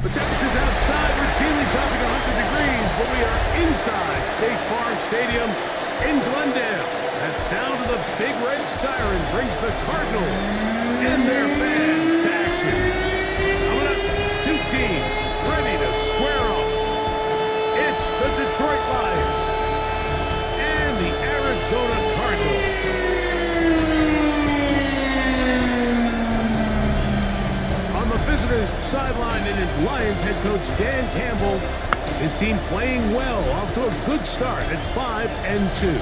The temperature's outside routinely topping 100 degrees, but we are inside State Farm Stadium in Glendale. That sound of the big red siren brings the Cardinals and their fans to action. Coming up, two teams ready to square off. It's the Detroit Lions and the Arizona Cardinals. On the visitors' sideline, it is Lions head coach Dan Campbell. His team playing well, off to a good start at 5-2.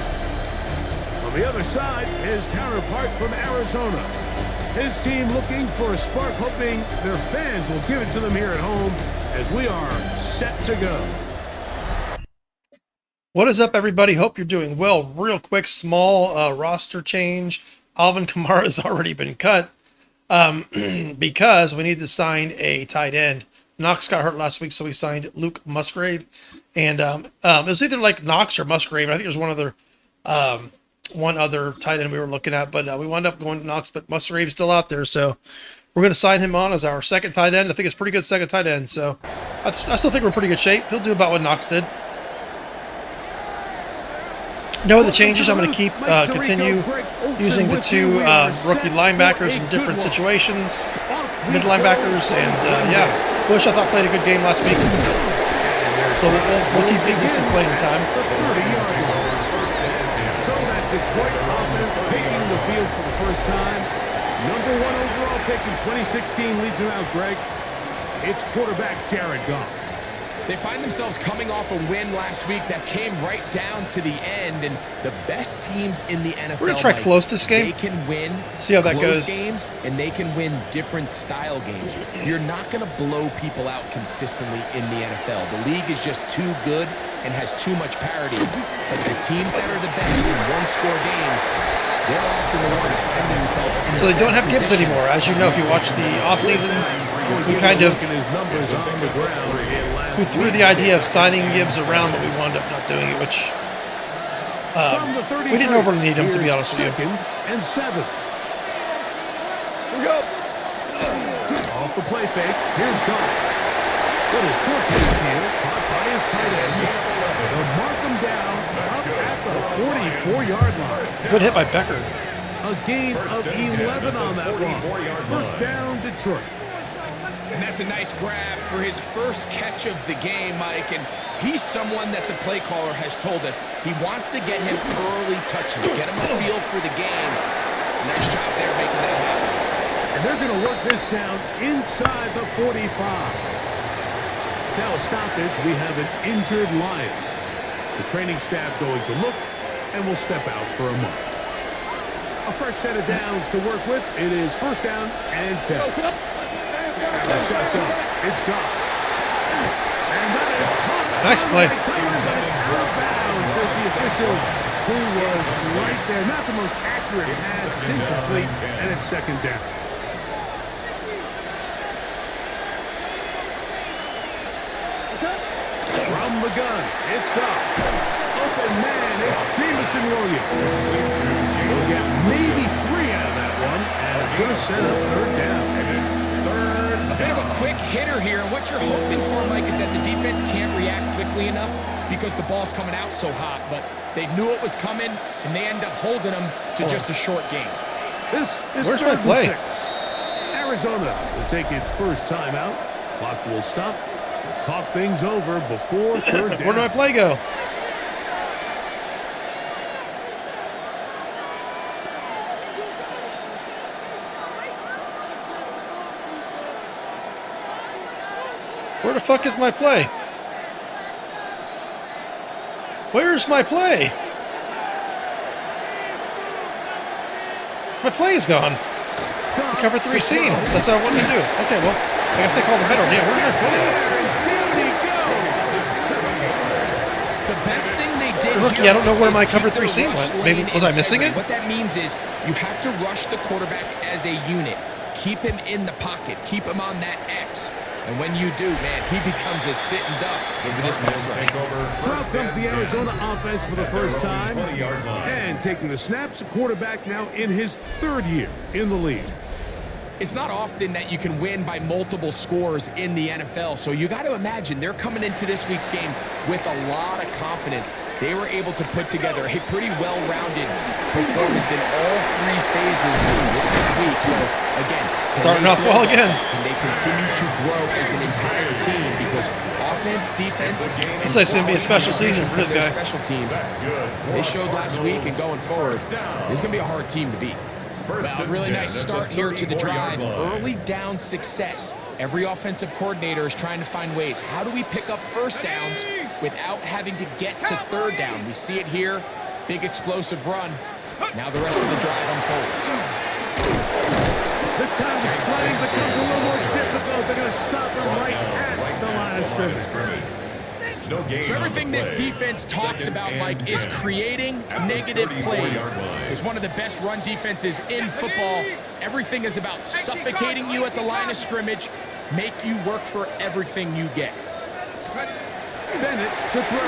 On the other side, his counterpart from Arizona. His team looking for a spark, hoping their fans will give it to them here at home as we are set to go. What is up, everybody? Hope you're doing well. Real quick, small roster change. Alvin Kamara has already been cut because we need to sign a tight end. Knox got hurt last week, so we signed Luke Musgrave. And it was either like Knox or Musgrave. I think there's one other tight end we were looking at, but we wound up going to Knox, but Musgrave's still out there, so we're going to sign him on as our second tight end. I think it's pretty good second tight end, so I still think we're in pretty good shape. He'll do about what Knox did. No other changes. I'm going to continue using the two rookie linebackers in different situations, mid linebackers, and yeah, Bush I thought played a good game last week, so we'll keep giving him some playing time. So that Detroit offense taking the field for the first time. Number 1 overall pick in 2016 leads him out, Greg. It's quarterback Jared Goff. They find themselves coming off a win last week that came right down to the end, and the best teams in the NFL. We're going to try close this game. They can win see how that close goes. Games, and they can win different style games. You're not going to blow people out consistently in the NFL. The league is just too good and has too much parity. But the teams that are the best in one-score games, they're often the ones finding themselves in so they don't have Gibbs anymore. As you know, if you watch the offseason, we kind of we threw the idea of signing Gibbs around, but we wound up not doing it, which we didn't overly need him, to be honest with you. And 7. Here we go. Off the play fake. Here's Goff. Little short pass here. Caught by his tight end. They'll mark him down up at the 44-yard line. Good hit by Becker. A gain of 11 on that one. First down, Detroit. And that's a nice grab for his first catch of the game, Mike. And he's someone that the play caller has told us he wants to get him early touches, get him a feel for the game. Nice job there making that happen. And they're going to work this down inside the 45. Now a stoppage. We have an injured Lion. The training staff going to look and will step out for a moment. A fresh set of downs to work with. It is first down and 10. The shotgun. It's gone. And that is caught. Nice play. But it's out of bounds, says the official, who was right there. Not the most accurate pass. It's incomplete, and it's second down. From the gun, it's gone. Open man, it's Jameson Williams. We'll get maybe 3 out of that one, and it's going to set up third down. A bit of a quick hitter here, and what you're hoping for, Mike, is that the defense can't react quickly enough because the ball's coming out so hot, but they knew it was coming, and they end up holding them to just a short game. This is Where's my play? 6. Arizona will take its first timeout. Clock will stop. We'll talk things over before third down. Where did my play go? Where the fuck is my play? Where's my play? My play is gone. Cover 3 seam. That's what I wanted to do. Okay, well, I guess I called the better. Yeah, where did I play it? The best thing they did Rookie, I don't know where my cover 3 seam went. Maybe, was I missing it? What that means is you have to rush the quarterback as a unit. Keep him in the pocket. Keep him on that X. And when you do, man, he becomes a sitting duck over this pass rush. So out comes the Arizona offense for the first time. And taking the snaps, a quarterback now in his 3rd year in the league. It's not often that you can win by multiple scores in the NFL, so you got to imagine they're coming into this week's game with a lot of confidence. They were able to put together a pretty well-rounded performance in all three phases last week. So, again, starting off well again. Can they continue to grow as an entire team? Because offense, defense, this is going to be a special season for this guy. Special teams. They showed last week, and going forward, it's going to be a hard team to beat. Well, really nice start here to the drive. Early down success. Every offensive coordinator is trying to find ways. How do we pick up first downs without having to get to third down? We see it here. Big explosive run. Now the rest of the drive unfolds. This time the sliding becomes a little more difficult. They're going to stop him right at the line of scrimmage. So everything this defense talks about, Mike, is creating negative plays. It's one of the best run defenses in football. Everything is about suffocating you at the line of scrimmage, make you work for everything you get. Bennett to throw.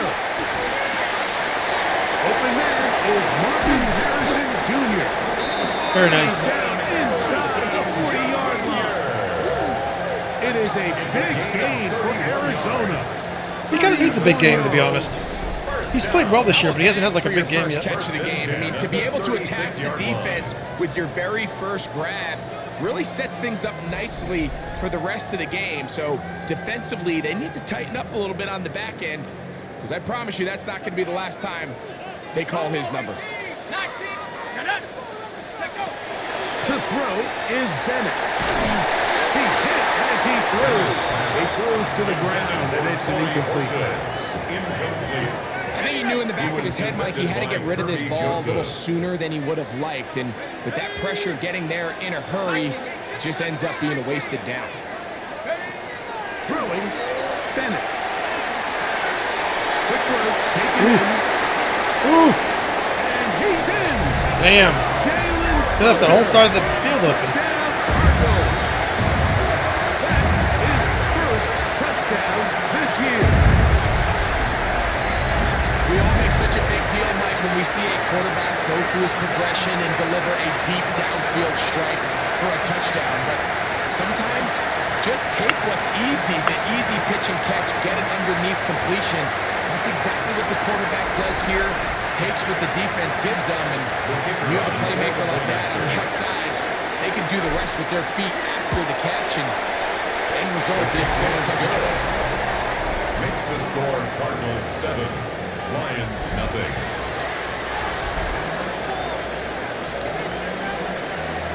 Open man is Marvin Harrison Jr. Very nice. Down inside the 40-yard line. It is a big gain for Arizona. He kind of needs a big game, to be honest. He's played well this year, but he hasn't had like a big game first yet. Catch of the game. I mean, to be able to attack the defense with your very first grab really sets things up nicely for the rest of the game. So defensively, they need to tighten up a little bit on the back end, because I promise you that's not going to be the last time they call his number. To throw is Bennett. He's hit as he throws. He throws to the ground, and it's an incomplete pass. I think he knew in the back of his head, Mike, he had to get rid of this ball a little sooner than he would have liked. And with that pressure getting there in a hurry, it just ends up being a wasted down. Throwing, Bennett. Quick throw, taken in. Oof. And he's in. Damn. He left the whole side of the field open. When we see a quarterback go through his progression and deliver a deep downfield strike for a touchdown. But sometimes just take what's easy, the easy pitch and catch, get it underneath completion. That's exactly what the quarterback does here. Takes what the defense gives them, and you have a playmaker like that on the outside, they can do the rest with their feet after the catch, and the end result is still a touchdown. Makes the score Cardinals 7, Lions nothing.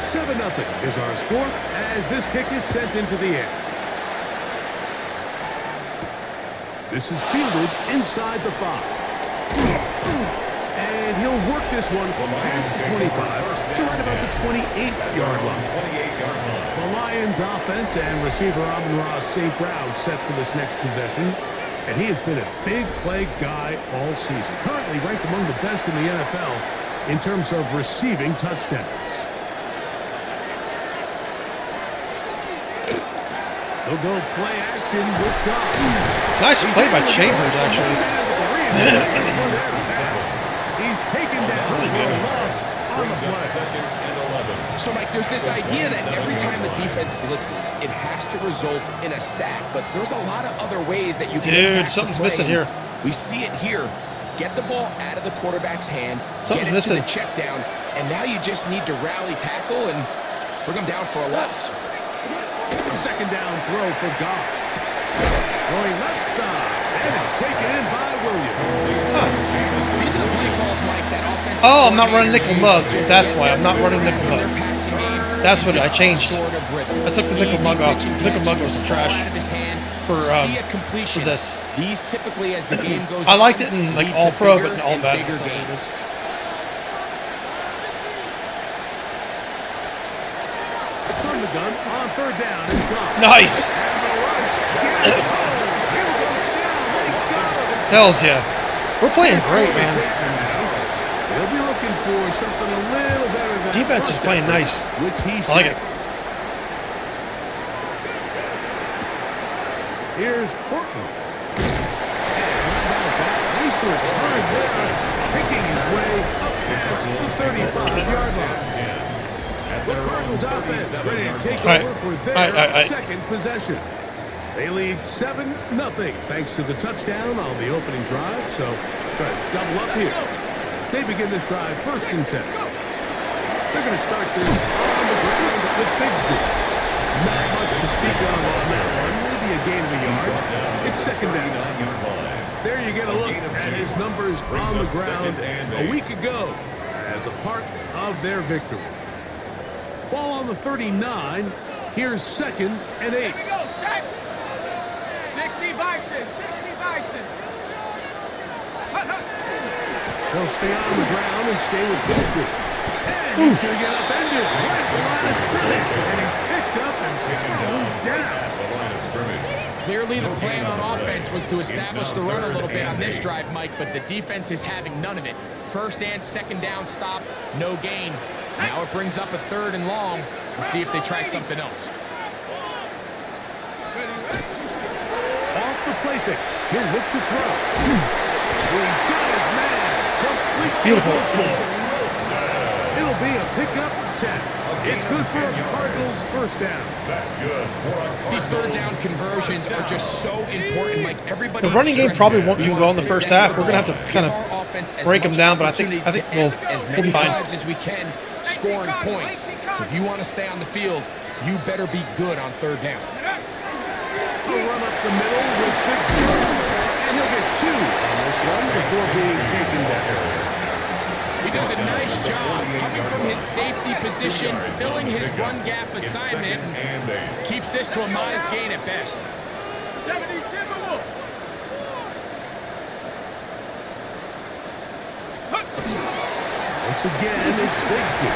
7-0 is our score as this kick is sent into the air. This is fielded inside the 5. And he'll work this one past the 25 to right about the 28-yard line. The Lions offense and receiver Amon-Ra St. Brown set for this next possession. And he has been a big play guy all season. Currently ranked among the best in the NFL in terms of receiving touchdowns. They'll go play action with God. Nice play by Chambers, actually. He's taken down for a loss on the play. So, Mike, there's this idea that every time the defense blitzes, it has to result in a sack. But there's a lot of other ways that you can Dude, something's missing here. We see it here. Get the ball out of the quarterback's hand. Something's get it missing. to the check down. And now you just need to rally tackle and bring them down for a loss. Second down throw for God. Going left side. And it's taken in by Williams. These are the play calls, Mike, that offensive Oh, I'm not running nickel mug. use That's why I'm not running nickel mug. their passing game. That's what I Just changed. sort of rhythm. I took the nickel Easy mug off. pitch and Nickel catch. mug was Get the trash ball out of his hand. for, See a completion. for this. These typically, as the game goes I liked on, it in, like, lead all to pro, bigger but in all and Madden bigger stuff. gains. From the gun on third down is God. Nice. Hells yeah. We're playing great, man. They'll be looking for something a little better than Defense is playing nice. Which he I like it. Here's Portland. Nice return there, picking his way up past the 35-yard line. The Cardinals offense ready to take All right. over for their All right. second possession. They lead 7-0 thanks to the touchdown on the opening drive. So try to double up here as they begin this drive 1st and 10. They're going to start this on the ground with Bigsby. Not much to speak of on that one. Maybe a gain of a yard. It's 2nd down. There you get a look at his numbers on the ground a week ago as a part of their victory. Ball on the 39. Here's 2nd and 8. Here we go, set. 60 Bison, 60 Bison. They'll stay on the ground and stay with Bigsby. And he's going to get upended right at the line of scrimmage. And he's picked up and thrown down. The line of scrimmage. Clearly the plan on offense was to establish the run a little bit on this drive, Mike, but the defense is having none of it. 1st and 2nd down stop, no gain. Now it brings up a 3rd and long. We'll see if they try something else. Off the play fake. He'll look to throw. He's got his man. Complete. Beautiful. It'll be a pickup of 10. It's good for a Cardinals 1st down. That's good for a Cardinals. These 3rd down conversions are just so important. Like everybody. The running game probably won't do well in the first half. We're going to have to kind of break them down, but I think we'll be fine. As we can, scoring points. So if you want to stay on the field, you better be good on 3rd down. A run up the middle with Bigsby. And he'll get 2 on this one before being taken down. He does a nice job coming from his safety position, filling his run gap assignment, and keeps this to a modest gain at best. 70 Timberwolves. Once again, it's Bigsby.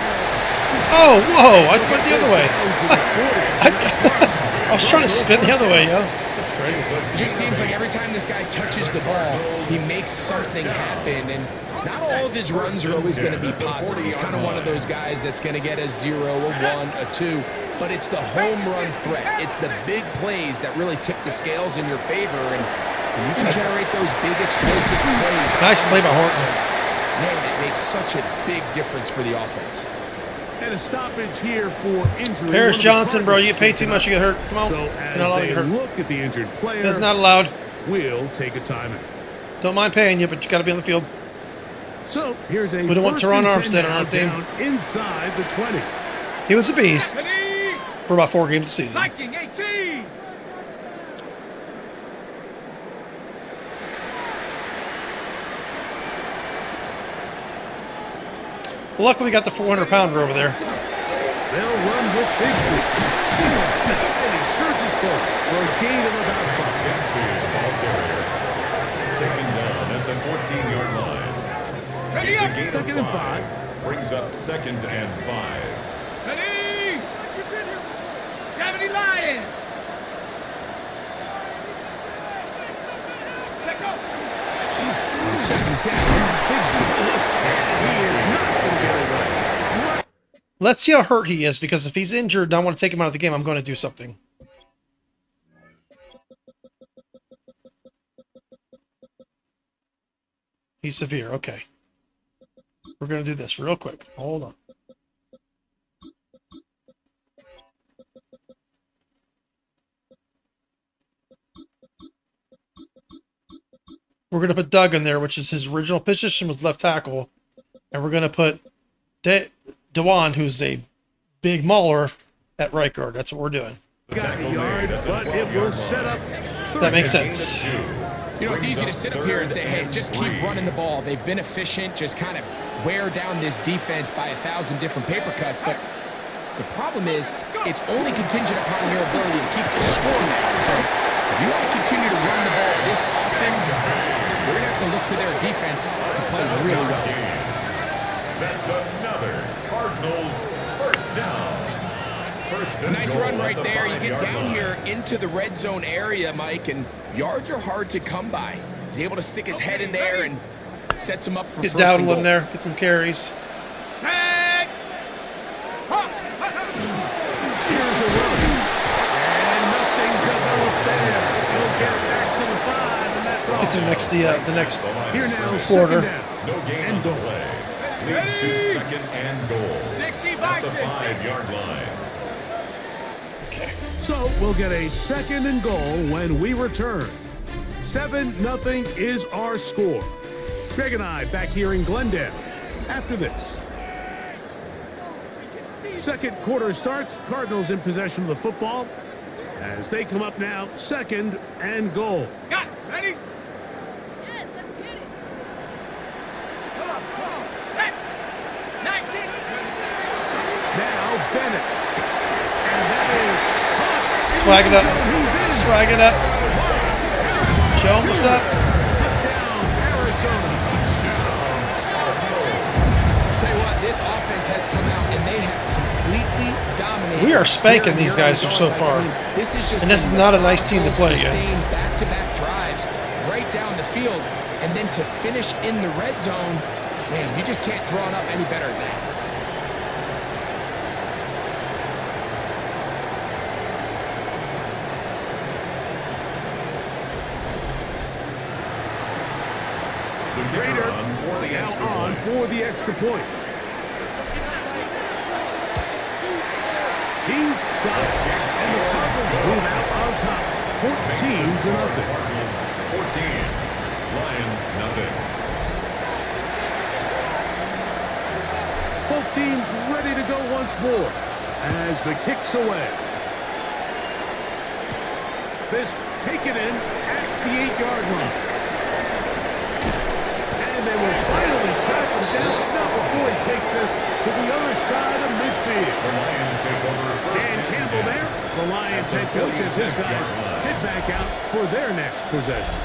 Oh, whoa! I went the other way. I was trying to spin the other way, yo. That's crazy. It just seems like every time this guy touches the ball, he makes something happen, and not all of his runs are always going to be positive. He's kind of one of those guys that's going to get a 0, a 1, a 2, but it's the home run threat. It's the big plays that really tip the scales in your favor, and you can generate those big explosive plays. Nice play by Horton. Man, it makes such a big difference for the offense. And a stoppage here for injury. Paris Johnson, bro, you get paid too much, you get hurt. Come on. So You're as not allowed to they get hurt. look at the injured player, That's not allowed. we'll take a timeout. Don't mind paying you, but you got to be on the field. So here's a We don't want first Teron and 10 Armstead on now our team. down inside the 20. He was a beast Ready? for about 4 games a season. Viking 18. Well, luckily, we got the 400-pounder over there. They'll run with Bigsby. And he surges forward for a gain of about 5. Bigsby, ball carrier. Taken down at the 14-yard line. Ready It's a up. gain of 2nd and 5. Brings up 2nd and 5. Ready? 70 Lions. Check up. 2nd down, Bigsby. And he is not going to get away. Let's see how hurt he is, because if he's injured and I want to take him out of the game, I'm going to do something. He's severe. Okay. We're going to do this real quick. Hold on. We're going to put Doug in there, which is his original position was left tackle. And we're going to put Dewan, who's a big mauler, at right guard. That's what we're doing. Got a yard, but it will set up. That makes sense. You know, it's easy to sit up here and say, hey, just keep running the ball. They've been efficient, just kind of wear down this defense by 1,000 different paper cuts. But the problem is, it's only contingent upon your ability to keep the score now. So if you want to continue to run the ball this often, we're going to have to look to their defense to play really well. That's another Cardinals 1st down. Nice run right there. You get down here into the red zone area, Mike, and yards are hard to come by. He's able to stick his head in there and sets him up for Get first and Dowdle goal. in there. Get some carries. Set. Here's a run. And nothing developed there. He'll get back to the 5, and that's all. Get to the next Here now, quarter. 2nd down. No gain on the play. leads to second and goal. 60 At by the 6. 5-yard line. Okay. So we'll get a second and goal when we return. 7-0 is our score. Greg and I back here in Glendale after this. Second quarter starts. Cardinals in possession of the football as they come up now, second and goal. Got it. Ready? Yes, let's get it. Come on. Set. 19. Now Bennett. And that is Swag it up. He's in. Swag it up. Show him what's up. Touchdown, Arizona. I'll tell you what, this offense has come out and they have completely dominated. We are spanking these guys so far. I mean, this is just And this is not a nice team to play against. sustained back-to-back drives right down the field, and then to finish in the red zone, man, you just can't draw it up any better than that. The Raider now on for the extra point. He's got it. And the Cardinals move out on top. 14-0. 14. Lions, nothing. Both teams ready to go once more as the kick's away. This taken in at the 8-yard line. And they will finally track him down, not before he takes this to the other side of midfield. The Lions take over first And and Campbell 10. there, the Lions head coach as his guys head back out for their next possession.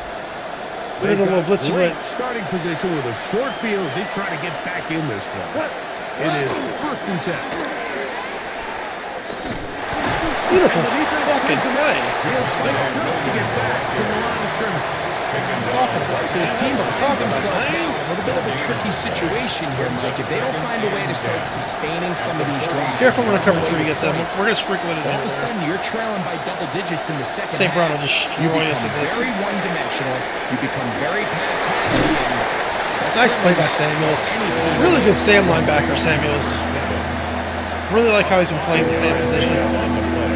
They're in a little blitzy great blitz. starting position with a short field as they try to get back in this one. It is first and 10. Beautiful fucking play. Let's go. Just gets back to the line of scrimmage. Talking about. So his team That's what I'm finds talking themselves about. now in a little bit of a tricky situation here, Mike. If they don't find a way to start sustaining some of these drives. Careful when I cover 3 against 7. We're going to sprinkle it in All of a there. sudden, you're trailing by double digits in the second St. Brown half. will destroy You us in become this. very one-dimensional. You become very pass-happy. Nice play by Samuels. Really good Sam linebacker, Samuels. Really like how he's been playing the same position. On the play.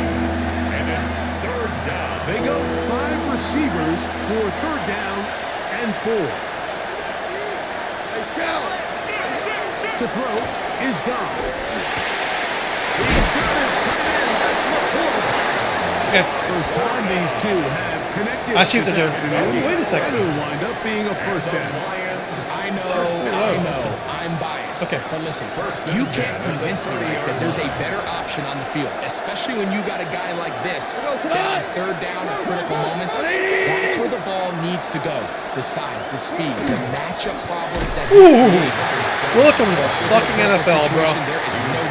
And it's third down. They go 5 receivers for third down and 4. To throw is gone. He's got his tight end. That's Laporte. It's okay. First time these two have connected. I see what they're doing. Wait a second. It'll wind up being a first down. I know, I'm biased. Okay. But listen, you can't convince me, Mike, that there's a better option on the field, especially when you got a guy like this that on third down at critical moments. That's where the ball needs to go. The size, the speed, the matchup problems that he Ooh. creates. Welcome to the fucking NFL, bro. Situation, there is no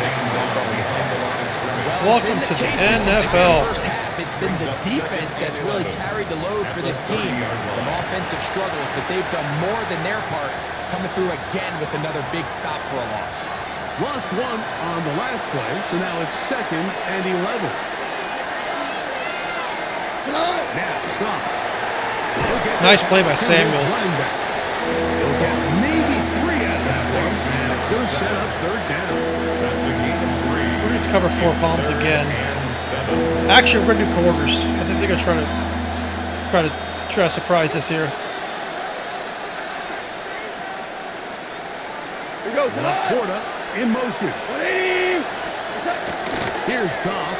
Welcome to the NFL. First half, it's been the defense that's really carried the load for this team. Some offensive struggles, but they've done more than their part, coming through again with another big stop for a loss. Lost one on the last play, so now it's second and 11. Now, gone. Nice play by Samuels. He'll get maybe 3 out of that one, and it's going to set up third down. That's a gain of 3. We're going to cover 4 palms again. And 7. Actually, we're going to do quarters. I think they're going to try to surprise us here. Laporta in motion. Here's Goff.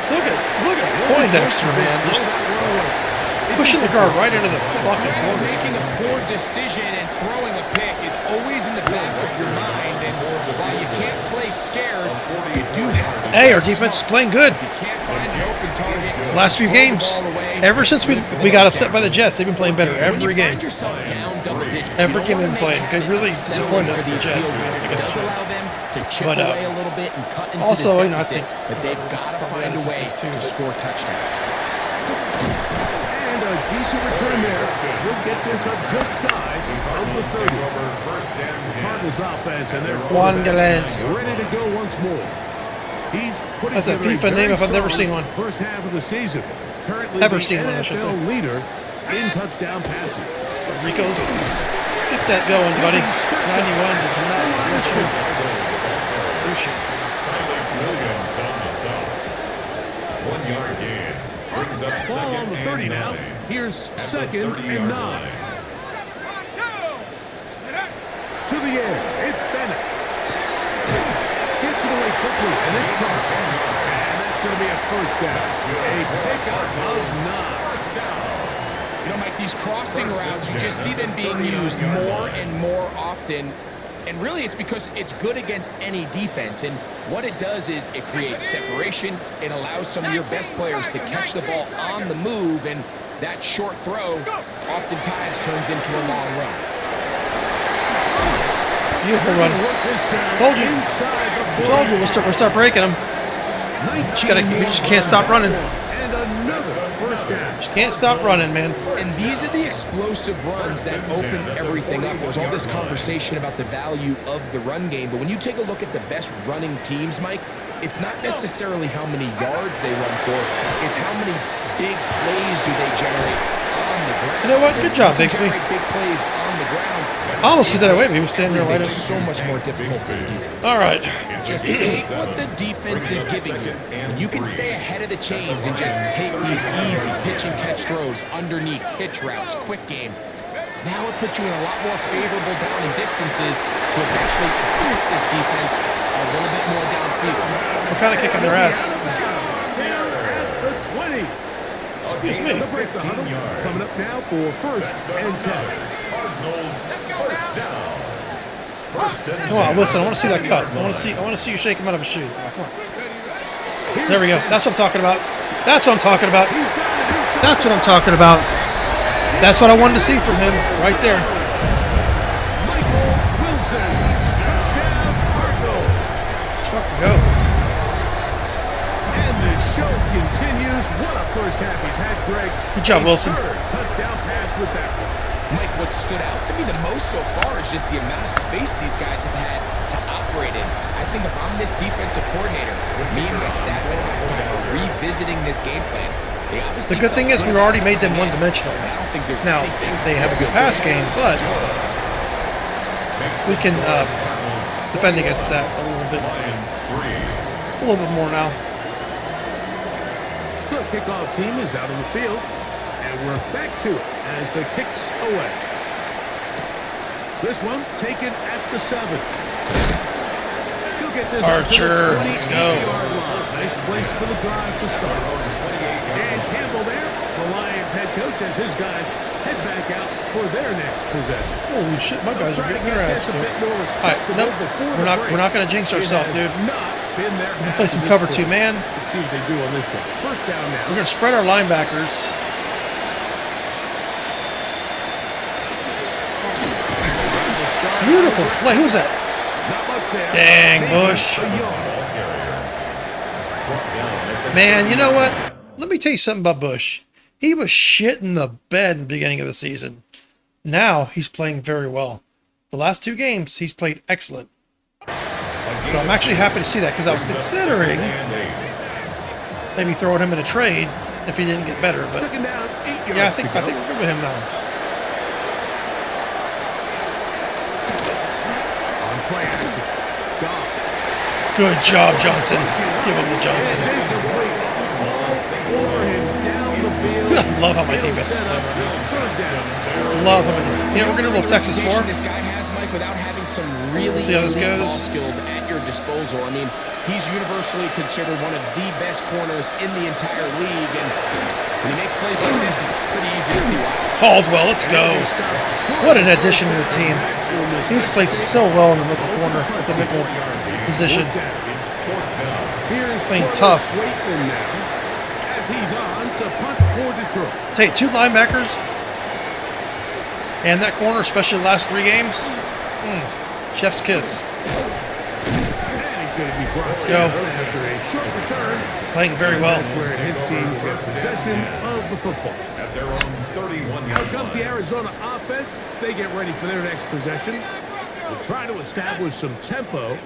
Look at Poindexter, man. Just pushing the guard right into the fucking corner. Making a poor decision and throwing a pick is always in the back of your mind, and while you can't play scared, you do have to. Hey, our defense is playing good. You can't find an open target. Last few throw the games, ball away. ever since we got upset by the Jets, they've been playing better When every you game. find yourself down double digits, Every you game don't they've wanna played. make They habit really of settling disappointed us, for the these Jets, field goals. against It does the allow Jets. them to chip But, away a little bit and cut into also, this you know, I deficit, think but they've got to probably find a outside way these two. to score touchdowns. And a decent return there. He'll get this up just shy of the 30. First and 10. Cardinals offense and their Juan quarterback Galez. ready to go once more. He's putting That's a together FIFA very name if I've never strong seen one. First half of the season. Currently Ever the seen one, I should NFL say. leader in touchdown passing. Rico's. Let's Get that going, buddy. 91 did not rush him. Tyler Williams on the stop. 1 yard gain. Brings up Ball second on the 30 and now. 9. Here's At the second 30-yard and 9. line. To the air, it's Bennett. Gets it away quickly, and it's caught. And that's going to be a first down. A pickup of 9. First down. You know, Mike, these crossing routes, you just see them being used more and more often. And really, it's because it's good against any defense. And what it does is it creates separation. It allows some of your best players to catch the ball on the move. And that short throw oftentimes turns into a long run. Beautiful run. Told you. Told you. We'll start breaking them. We just can't stop running. And another first down. Just can't stop running, man. And these are the explosive runs that open everything up. There's all this conversation about the value of the run game, but when you take a look at the best running teams, Mike, it's not necessarily how many yards they run for, it's how many big plays do they generate on the ground. You know what? Good job, If you Bixby. generate big plays on the ground. I almost threw that away. He was standing there right It's up. so much more difficult for the defense. All right. Just take what the defense is giving you. When you can stay ahead of the chains and just take these easy pitch and catch throws underneath, hitch routes, quick game, now it puts you in a lot more favorable down and distances to eventually attack this defense a little bit more downfield. We're kind of kicking their ass. Down at the 20. Excuse me. The break the huddle. Coming up now for first and 10. Cardinals first down. First and Come on, 10. Wilson. I want to see that cut. I want to see you shake him out of a shoe. Come on. There we go. That's what I'm talking about. That's what I'm talking about. That's what I'm talking about. That's what I wanted to see from him right there. Michael Wilson. Touchdown, Cardinals. Let's fucking go. And the show continues. What a first half he's had, Greg. Good job, Wilson. Third touchdown pass with that one. Mike, what stood out to me the most so far is just the amount of space these guys have had to operate in. I think if I'm this defensive coordinator, me and my staff at halftime are revisiting this game plan. They obviously The good thing is we already made them one-dimensional. I don't think there's Now, anything they have a good pass game, but we can defend against that a little bit more now. The kickoff team is out on the field. And we're back to it as the kick's away. This one taken at the 7. He'll get this Archer, let's go. 28-yard line. Nice place for the drive to start. Dan Campbell there, the Lions head coach, as his guys head back out for their next possession. Holy shit, my guys are Trying to getting get their ass this a kicked. bit more All right, respectable nope, before we're the not break. going to jinx It ourselves, has dude. not been their Play path some to this cover point. 2 man. Let's see what they do on this drive. First down now. We're going to spread our linebackers. Beautiful play. Who's that? Not much there. Dang, Maybe Bush. a yard. Man, you know what? Let me tell you something about Bush. He was shit in the bed in the beginning of the season. Now he's playing very well. The last 2 games, he's played excellent. So I'm actually happy to see that because I was considering maybe throwing him in a trade if he didn't get better. But Second down, 8 yards yeah, I think to go. we're good with him now. On play action. Goff. Good job, Johnson. Give him the Johnson. It's incomplete. Ball over him down the field. I love how my team gets split right now. Love how my team. You know, we're going to do a little Texas 4. This guy has, Mike, without having some really See how this elite goes? ball skills at your disposal. I mean, he's universally considered one of the best corners in the entire league, and when he makes plays like this, it's pretty easy to see why. Caldwell, let's go. What an addition to the team. He's played so well in the nickel corner, at the nickel position. Here's Playing Corliss tough. Waitman now as he's on to punt for Detroit. Take 2 linebackers and that corner, especially the last 3 games. Chef's kiss. And he's going to be brought Let's go. down after a short return. Playing very well. That's where his team gets possession of the football. At their own 31-yard Out comes the line. Arizona offense. They get ready for their next possession. They're trying to establish some tempo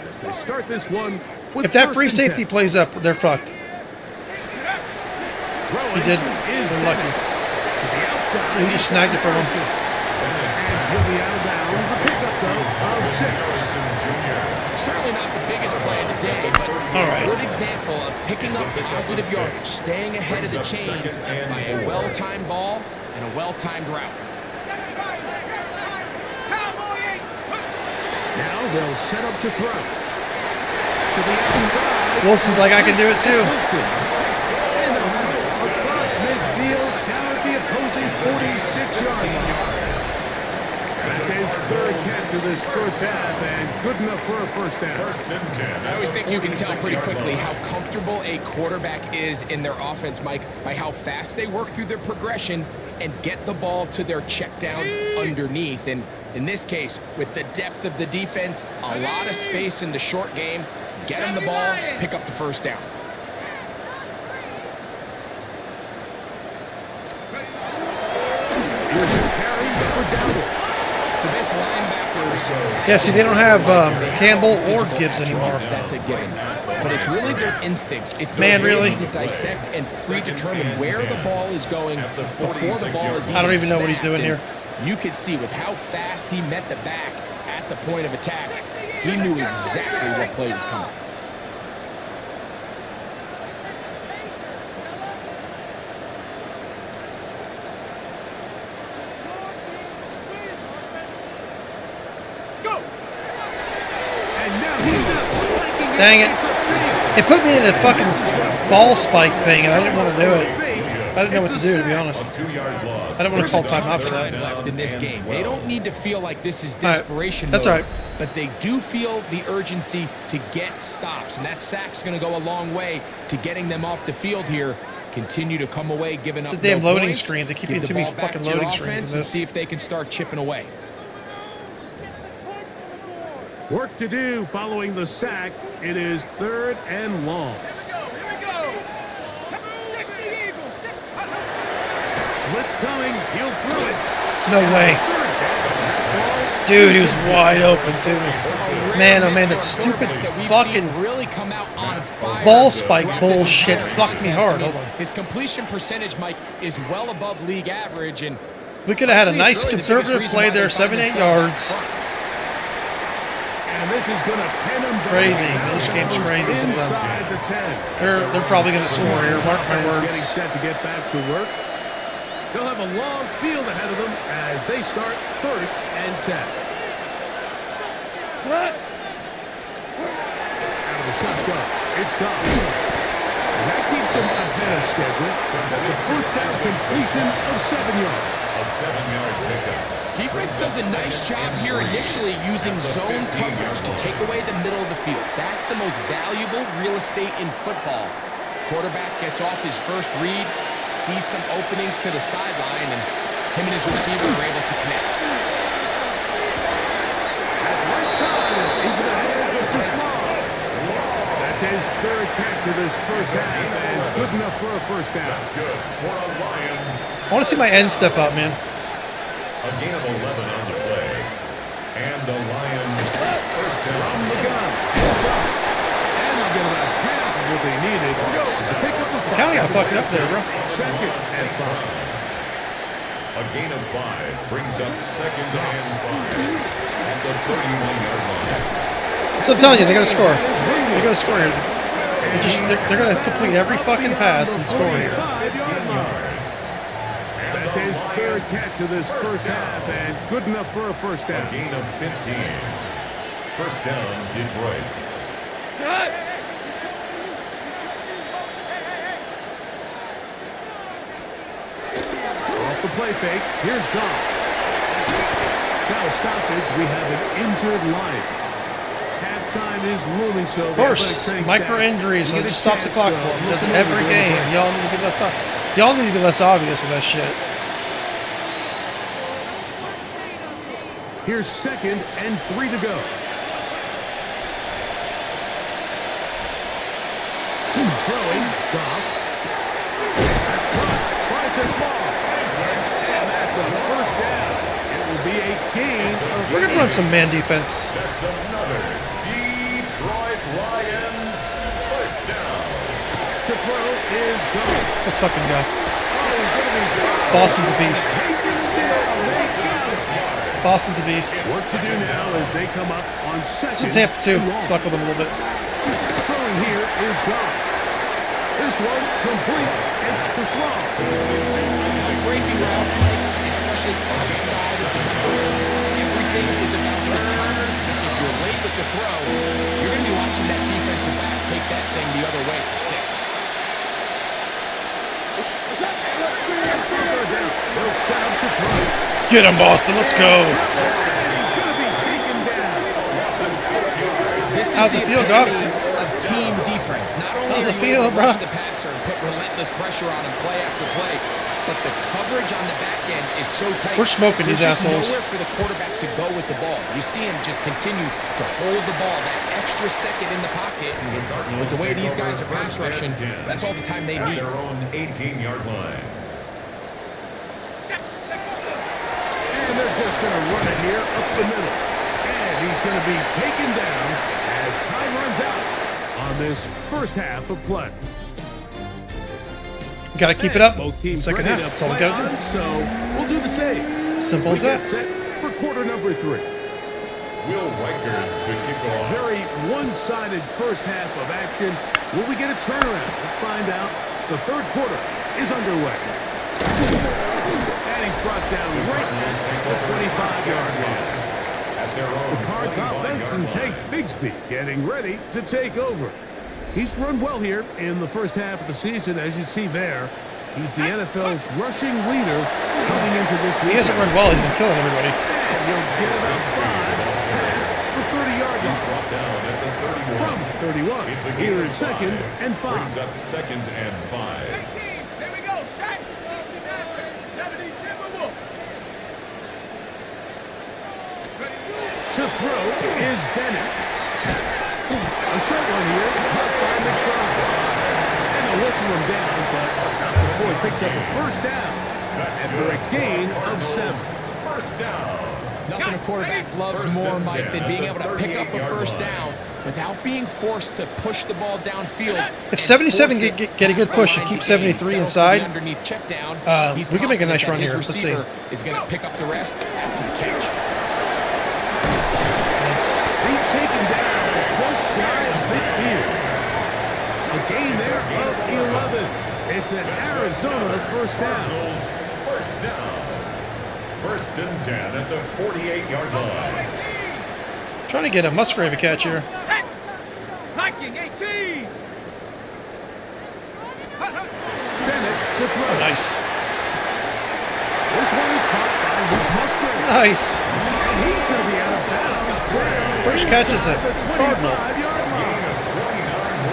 as they start this one with If that first free and safety 10. plays up, they're fucked. Throwing He did. is Unlucky. Bennett to the outside. He just snagged it from him. And He'll be out of bounds. A pickup, though, of 6. Certainly not the biggest play of the day, but a good example of picking up positive yardage, staying ahead of the chains by a well-timed ball and a well-timed route. Now they'll set up to throw. To the outside. Wilson's like, I can do it too. Wilson. And they'll have it across midfield down at the opposing 46-yard line. That's his third catch of this first half and good enough for a first down. First and 10. I always think you can tell pretty quickly how comfortable a quarterback is in their offense, Mike, by how fast they work through their progression and get the ball to their check down underneath. And in this case, with the depth of the defense, a lot of space in the short game, get them the ball, pick up the first down. Here's your carry for Dowdle. The best linebackers. Yeah, see, they don't have Campbell or Gibbs anymore. That's a given. But it's really their instincts. It's Man, their really? ability to dissect and predetermine where the ball is going before the ball is even I don't even know what he's doing snapped. here. And you could see with how fast he met the back at the point of attack, he knew exactly what play was coming. Dang it. It put me in a fucking ball spike thing, and I didn't want to do it. I didn't know what to do, to be honest. A 2-yard loss. I don't want to call timeout for that. Left in this game. They don't need to feel like this is desperation That's mode, all right. but they do feel the urgency to get stops, and that sack's going to go a long way to getting them off the field here. Continue to come away giving It's up the damn no loading points, screens. They keep give getting the too many ball back fucking to your loading screens offense in and this. see if they can start chipping away. Work to do following the sack. It is 3rd and long. Blitz coming. He'll throw it. No way. Dude, he was wide open, too. Man, oh man, that stupid fucking really come out on fire ball spike throughout this bullshit entire fucked me contest. hard. I mean, Hold on. his completion percentage, Mike, is well above league average, and We could have had a it's nice really the conservative biggest play reason why there, they find 7-8 themselves yards. up front. And this is going to pin him down. Crazy. This game's crazy sometimes. Inside the 10. They're probably going to score here. Mark my Getting words. set to get back to work. They'll have a long field ahead of them as they start 1st and 10. What? Out of the shotgun. It's gone. And that keeps him ahead of schedule. That's a first down completion of 7 yards. A 7-yard pickup. Defense does a nice job here initially using zone coverage to take away the middle of the field. That's the most valuable real estate in football. Quarterback gets off his first read, sees some openings to the sideline, and him and his receiver are able to connect. That's right side into the hands of Small. That's his 3rd catch of this first half, and good enough for a first down. That's good for the Lions. I want to see my end step up, man. A gain of 11 on the play. And the Lions first From down. the gun. It's gone. And they'll get about half of what they needed to pick up the 5. County got fucked up there, bro. 2nd and 5. A gain of 5 brings up 2nd and 5. And the 31-yard line. So I'm telling you, they're going to score. They're going to score here. They're going to complete every fucking pass and score here. 5-yard line. That's his 3rd catch of this first half, and good enough for a first A down. gain of 15. First down, Detroit. Off the play fake, here's Goff. Now a stoppage, we have an injured Lion. Halftime is looming, so Of course, micro injuries, so it just stops the clock. It does it every game. Y'all need to be less Y'all need to be less obvious with that shit. Here's 2nd and 3 to go. Throwing, Goff. That's caught by Small. And that's a first down. It will be a gain of We're going to run some man defense. That's another Detroit Lions first down. to throw is Goff. Let's fucking go. Oh, goodness. Boston's a beast. Taken down. They got it. Boston's a beast. Work to do now as they come up on second. So Tampa too. and long. Stuck with them a little bit. Throwing here is gone. This one complete. It's to Slow. Breaking routes, Mike, especially outside of the numbers, everything is about the timing. If you're late with the throw, you're going to be watching that defensive back take that thing the other way for 6. They'll set up to throw. Get him, Boston. Let's go. He's going to be taken down. This is How's the it feel, Doc? epitome of team defense. Not only How's are it you feel, able to bro? rush the passer and put relentless pressure on him play after play, but the coverage on the back end is so tight. We're smoking There's these just assholes. nowhere for the quarterback to go with the ball. You see him just continue to hold the ball that extra second in the pocket. And with the way these guys are pass rushing, that's all the time they At need. their own 18-yard line. And they're just going to run it here up the middle. And he's going to be taken down as time runs out on this first half of play. Got to keep it up. Both teams Second ready half. to That's all we play got to on, do. so we'll do the same. Simple as We get that. set for quarter number 3. Will Riker to kick off. Very one-sided first half of action. Will we get a turnaround? Let's find out. The third quarter is underway. And he's brought down right at the 25-yard line. At their own The Cards 25-yard offense and line. Tank Bigsby getting ready to take over. He's run well here in the first half of the season, as you see there. He's the NFL's rushing leader coming into this week. He hasn't run well. He's been killing everybody. And he'll get about 5 past the 30-yard He's line. brought down at the 31. From 31, It's a gain here of is second 5. and 5. Brings up second and 5. 18. There we go. Shot. 70 Timberwolf. To throw is Bennett. A short one here, caught by McBride. And they'll whistle him down, but not before he picks up a first down. And for a gain of 7. First down. Nothing a quarterback loves First more, and Mike, 10 than being at able the to pick up a 38-yard first line. down without being forced to push the ball downfield. If and 77 force it get a good past the push and line keep to gain. 73 Settle for the inside, underneath check down. He's we can make a nice confident run that his here. Let's see. receiver is going to pick up the rest after the catch. Nice. He's taken down just shy of midfield. A gain there of 11. It's an Arizona first down. Cardinals, first down. First and 10 at the 48-yard line. Trying to get a Musgrave a catch here. Set. Viking 18. Bennett to throw. Nice. This one is caught by Luke Musgrave. Nice. And he's going to be out of bounds. First catch is a Inside the Cardinal. 25-yard line.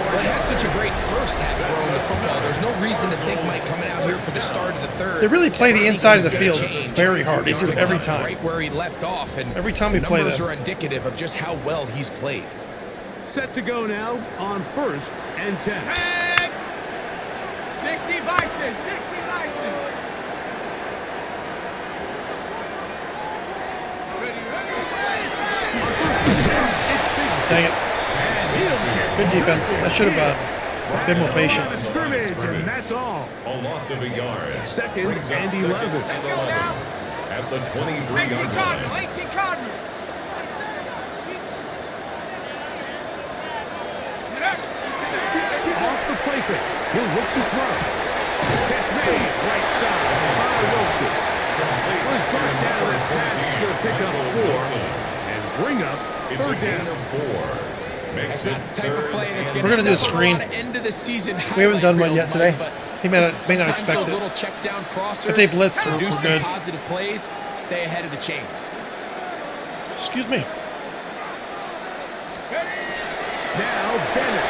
Well, he had such a great first half throwing the football. There's no reason to think Mike coming out here for the start of the third. They really play the inside of the everything's field gonna change. very hard. They He's do it picked every up time. Right where he left off, and Every time we the play numbers them. are indicative of just how well he's played. Set to go now on first and 10. Tag. 60 Bison. 60 Bison. It's Bigsby. Dang it. And he'll get Good defense. I should have been more patient. line of scrimmage, and that's all. A loss of a yard. Second Brings up and second 11. and Let's go 11 now. at the 18 23-yard Cardinal. line. 18 Cardinal. Off the play fake. He'll look to throw. Catch made. Right side. By Wilson. Was brought down and pass is going to pick up 4 and bring up It's a third gain down. of 4. Makes That's it not the type of third play that's and going We're gonna do a set up screen. lot of end of the season We haven't done one highlight yet reels, today. Mike, but He may not sometimes expect those it. little check down crossers If they blitz, we're produce some good. positive plays, stay ahead of the chains. Excuse me. Now Bennett.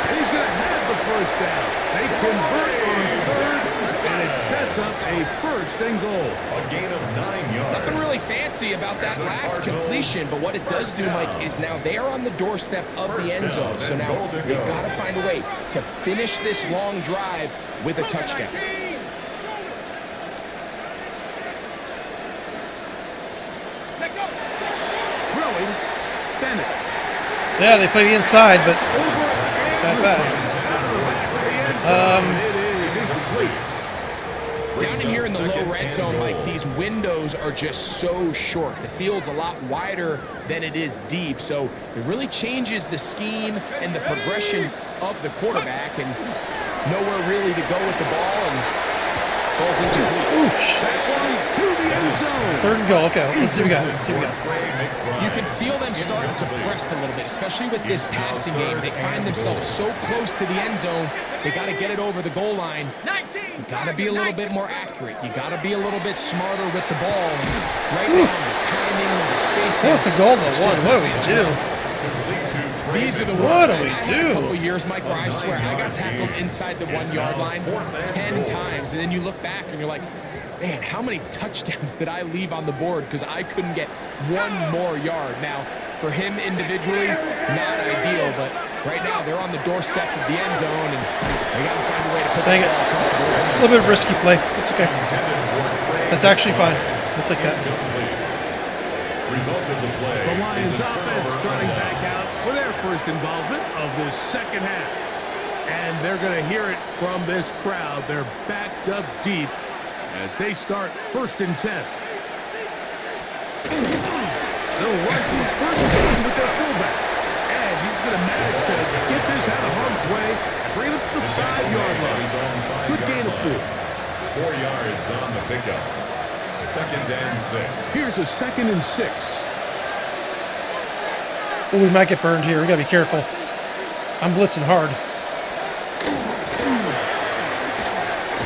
And he's going to have the first down. They convert on third, and it sets up a first and goal. A gain of 9 yards. Nothing really fancy about that last completion, but what it does do, Mike, is now they are on the doorstep of the end zone. So now they've got to find a way to finish this long drive with a touchdown. Throwing, Bennett. Yeah, they play the inside, but Over bad and pass. out of the back of the end zone. It is incomplete. Down in here in the low red zone, Mike, these windows are just so short. The field's a lot wider than it is deep, so it really changes the scheme and the progression of the quarterback, and nowhere really to go with the ball, and falls incomplete. Oof. That one to the end zone. 3rd and goal. Okay, let's see what we got. Let's see what we got. You can feel them starting to press a little bit, especially with this passing game. They find themselves so close to the end zone, they got to get it over the goal line. You got to be a little bit more accurate. You got to be a little bit smarter with the ball. And right now, the timing, the spacing. 4th and goal, though. What do we do? These are the What ones do we I had a do? couple years, Mike, where I swear I got tackled inside the 1 yard line 10 times, and then you look back and you're like, man, how many touchdowns did I leave on the board because I couldn't get one more yard? Now, for him individually, not ideal, but right now they're on the doorstep of the end zone, and they got to find a way to put the Dang it. ball across the board. A little bit of risky play. It's okay. That's actually fine. We'll take that. Result of the play. The Lions is a offense turnover starting on back out for their first involvement of this second half. And they're going to hear it from this crowd. They're backed up deep as they start 1st and 10. They'll run to the first down with their fullback. And he's going to manage to get this out of harm's way and bring it up to the 5-yard line. Good gain of 4. 4 yards on the pickup. 2nd and 6. Here's a 2nd and 6. Oh, we might get burned here. We got to be careful. I'm blitzing hard.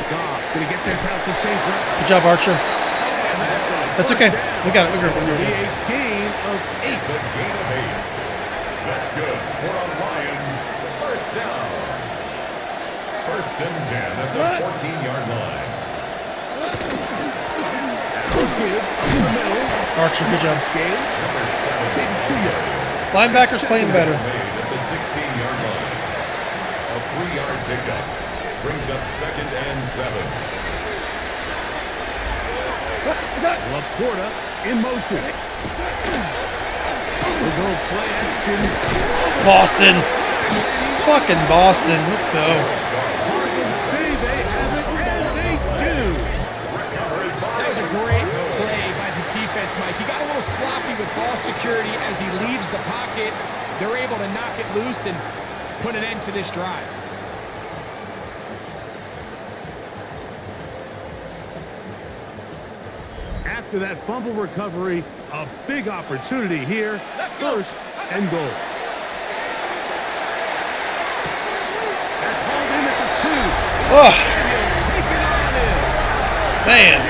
Goff going to get this out to St. Brown. Good job, Archer. And That's okay. We got it. We're good. It'll be a gain of 8. It's a gain of 8. That's good for a Lions first down. 1st and 10 at the 14-yard line. Archer, good job. Game, maybe 2 yards. Linebackers playing better. At the 16-yard line. A 3-yard pickup brings up 2nd and 7. Laporta in motion. We'll go play action. Boston. Fucking Boston. Let's go. Lions say they have it, and they do. That was a great play by the defense, Mike. He got a little sloppy with ball security as he leaves the pocket. They're able to knock it loose and put an end to this drive. After that fumble recovery, a big opportunity here. 1st and goal. That's hauled in at the 2. Oh, And he'll take it on in. man.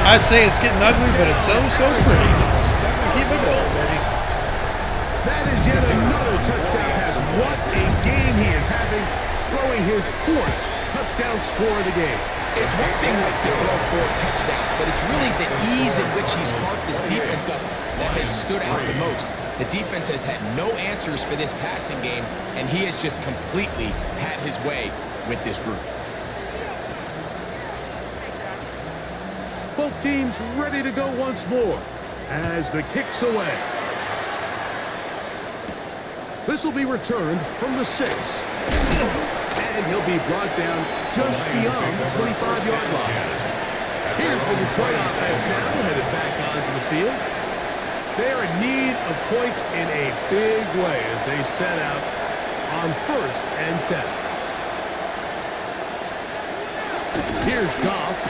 I'd say it's getting ugly, but it's so pretty. Let's keep it going, baby. That is yet another touchdown pass. What a game he is having, throwing his 4th touchdown score of the game. It's one thing like to throw 4 touchdowns, but it's really the ease in which he's carved this defense up that has stood out the most. The defense has had no answers for this passing game, and he has just completely had his way with this group. Both teams ready to go once more as the kick's away. This will be returned from the 6. And he'll be brought down just beyond the 25-yard line. Here's the Detroit offense now headed back onto the field. They are in need of points in a big way as they set out on 1st and 10. Here's Goff.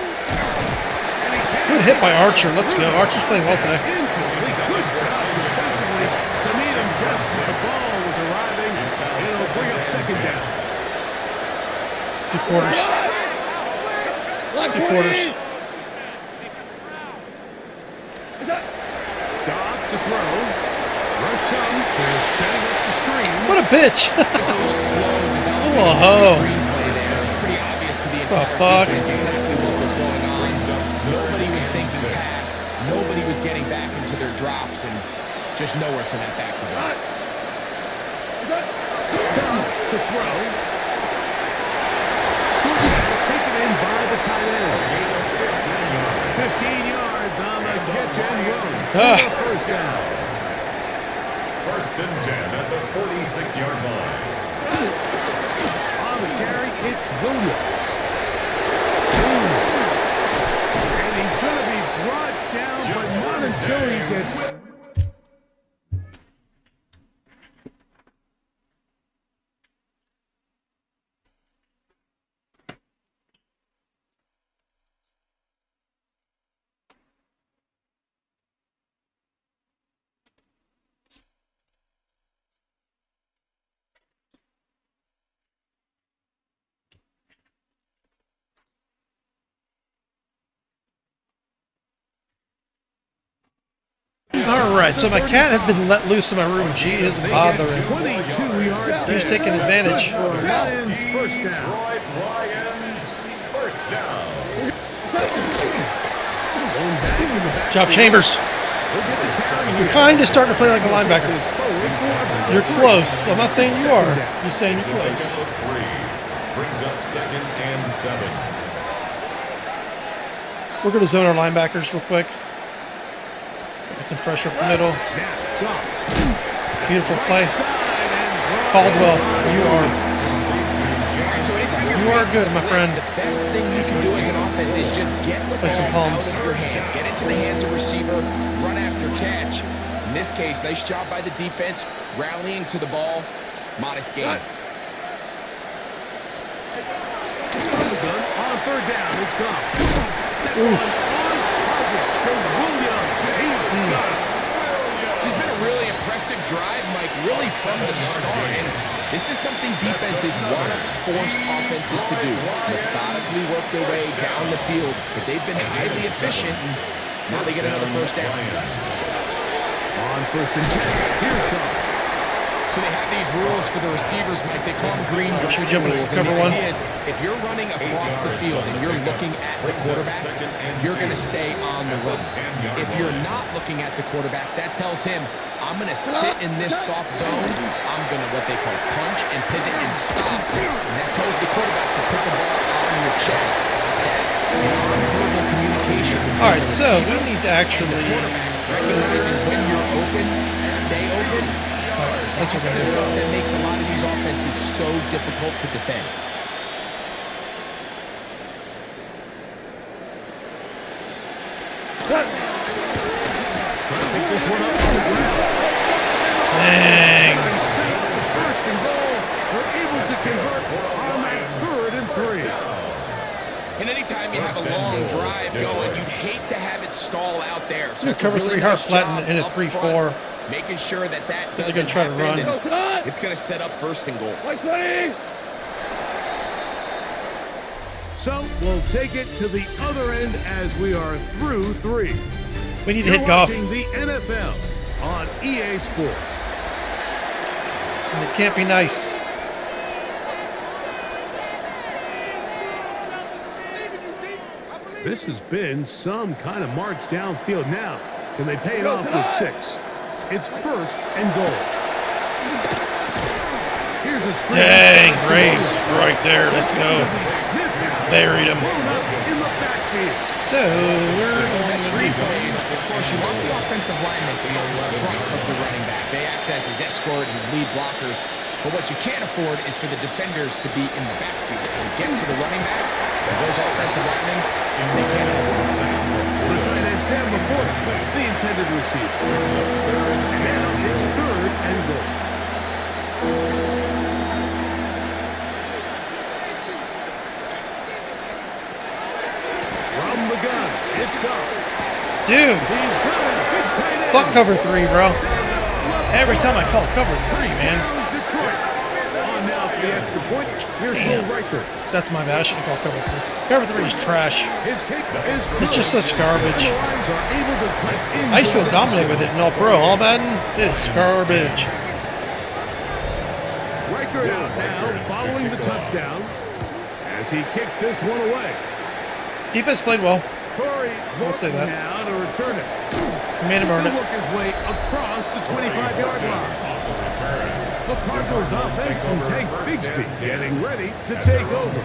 Good hit by Archer. Let's go. Archer's playing well today. Incomplete. Good job defensively to meet him just as the ball was arriving. And it'll bring up 2nd down. 2 quarters. 2 quarters. Goff to throw. Rush comes. They're setting up the screen. What a bitch. Just a little slow developing Whoa. screenplay there. It was pretty obvious to the The entire fuck? defense exactly what was going on. Nobody was thinking pass. Nobody was getting back into their drops, and just nowhere for that back to go. To throw. Short pass taken in by the tight end. 15 yards on the catch and run. For the 1st down. 1st and 10 at the 46-yard line. On the carry, it's Williams. And he's going to until he gets... Alright, so my cat had been let loose in my room. She is bothering. 22 yards. He's taking advantage. Lions first down. Detroit Lions, first down. Going back in the back. Job Chambers. You're kind of starting to play like a linebacker. You're close. I'm not saying you are. You're saying you're close. Brings up 2nd and 7. We're going to zone our linebackers real quick. Get some pressure up the middle. Beautiful play. Caldwell, you are good, my friend. The best thing you can do as an offense is just get the Play some ball out palms. of your hand. Get into the hands of receiver, run after catch. In this case, nice job by the defense, rallying to the ball. Modest gain. On 3rd down, it's gone. Oof. This has been a really impressive drive, Mike, really from the start. And this is something defenses want to force offenses to do. Methodically work their way down the field, but they've been highly efficient, and now they get another first down. On 1st and 10, here's Shaw. So they have these rules for the receivers, Mike. They call them green grass Should we jump into rules. cover And one? the idea is, if you're running across the field and you're looking at the quarterback, you're going to stay on the run. If you're not looking at the quarterback, that tells him, I'm going to sit in this soft zone. I'm going to what they call punch and pivot and stop. And that tells the quarterback to put the ball on your chest. Non-verbal communication. All right, so we need to actually... Recognizing when you're open, stay open. That's what That's we're the going stuff that makes a lot of these offenses so difficult to defend. Dang. First and goal. We're able to convert on that 3rd and 3. And anytime you have a long drive going, you'd hate to have it stall out there. So it's a Cover really 3 hard nice flat job in a up 3-4. front, making sure that They're doesn't gonna try to happen, run. and it's going to set up 1st and goal. So we'll take it to the other end as we are through 3. We need to You're hit Goff. watching the NFL on EA Sports. And it can't be nice. This has been some kind of march downfield now. Can they pay it off with 6? It's 1st and goal. Here's a screen. Dang, Braves. Right there. Let's go. Buried him. So, we're Screen plays, of course, you want the offensive lineman in front of the running back. They act as his escort, his lead blockers. But what you can't afford is for the defenders to be in the backfield and get to the running back. As those offensive linemen, they can't afford the sack. The tight end Sam McCourt, the intended receiver. And now it's 3rd and goal. From the gun, it's gone. dude. He's got his big tight end. Fuck cover 3, bro. Every time I call cover 3, man. Detroit. On now for the extra point. Here's Will Riker. That's my bad. I shouldn't call cover 3. Cover 3 is trash. His kick is It's just such garbage. The Lions are able to cut in. I used to feel dominant with it in all pro. All Madden, it's garbage. Riker out now, following the touchdown, as he kicks this one away. Defense played well. Corey I'll say that. now to return it. Man He'll earned it. work his way across the 25-yard line. The Cardinals offense and Tank Bigsby getting ready to take over.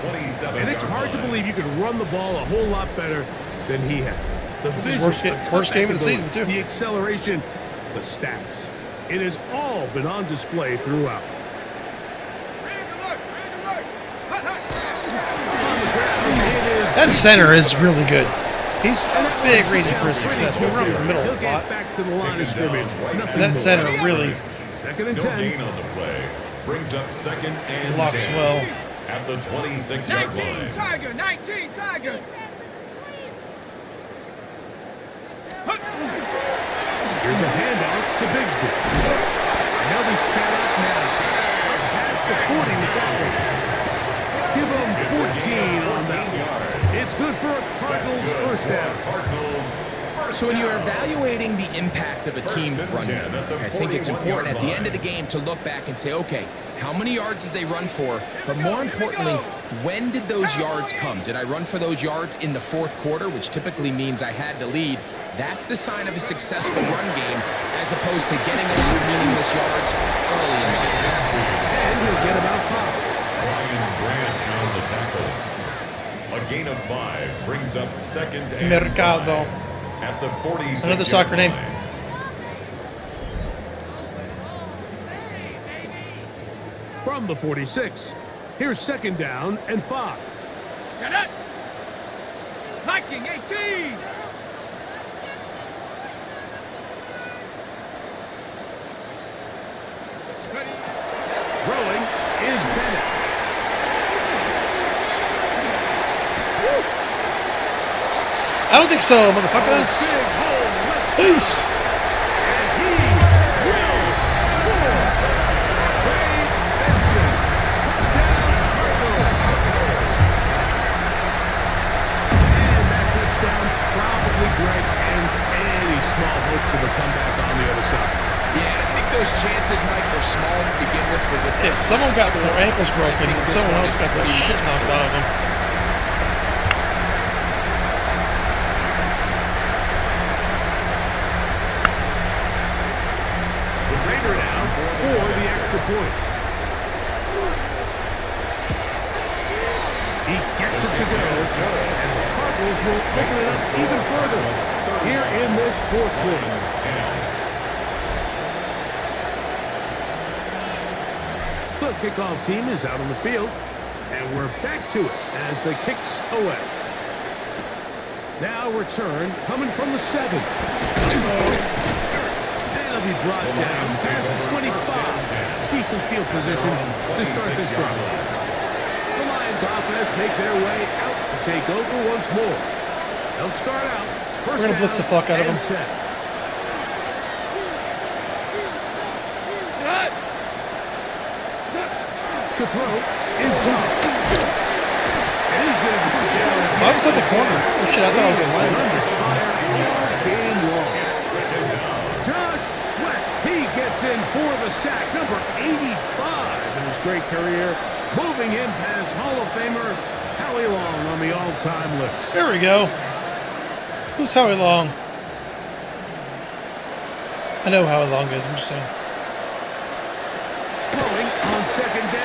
And it's hard to believe you could run the ball a whole lot better than he has. The This is vision, worst game of the ability, season, too. The acceleration, the stats. It has all been on display throughout. That center is really good. He's a big reason for his success. We run up the middle He'll a get lot. back to the line of scrimmage. Nothing And that more. center really Second and No 10. gain on the play. Brings up second and blocks 10 well. at the 26-yard 19 line. Tiger, 19 Tiger. Here's a handoff to Bigsby. And they'll be set up now. Past the 40 with that one. Give them 14 on that one. It's good for a Cardinals first down. Cardinals So when you're evaluating the impact of a team's run game, I think it's important at the end of the game to look back and say, okay, how many yards did they run for? But more importantly, when did those yards come? Did I run for those yards in the fourth quarter, which typically means I had to lead? That's the sign of a successful run game, as opposed to getting a lot of meaningless yards early in the game. And he'll get about 5. Ryan Branch on the tackle. A gain of 5 brings up second and Mercado. 5 at the 46. Another soccer name. From the 46. Here's second down and 5. Shut up. Viking, 18. Throwing is Bennett. I don't think so, motherfuckers. Big hole left Peace. side, and he will score. Trey Benson. Touchdown, Cardinals. And that touchdown probably, Greg, ends any small hopes of a comeback on the other side. Yeah, I think those chances, Mike, were small to begin with, but with If someone got their ankles broken, and someone else got the shit knocked out of them. The Raider now for the extra point. He gets it to go, and the Cardinals will open it up even further here in this fourth quarter. The kickoff team is out on the field, and we're back to it as the kicks away. Now return coming from the 7. That'll be brought down past the 25. Decent field position to start this drive. The Lions offense make their way out to take over once more. They'll start out first We're gonna blitz the down fuck out of and them. 10. To throw is Doug. And he's going to push out. I was at the corner. Oh shit, I thought I was in line. Under fire all game long. Josh Sweat, he gets in for the sack, number 85 in his great career. Moving him past Hall of Famer Howie Long on the all-time list. There we go. Who's Howie Long? I know Howie Long is, I'm just saying. Throwing on second down.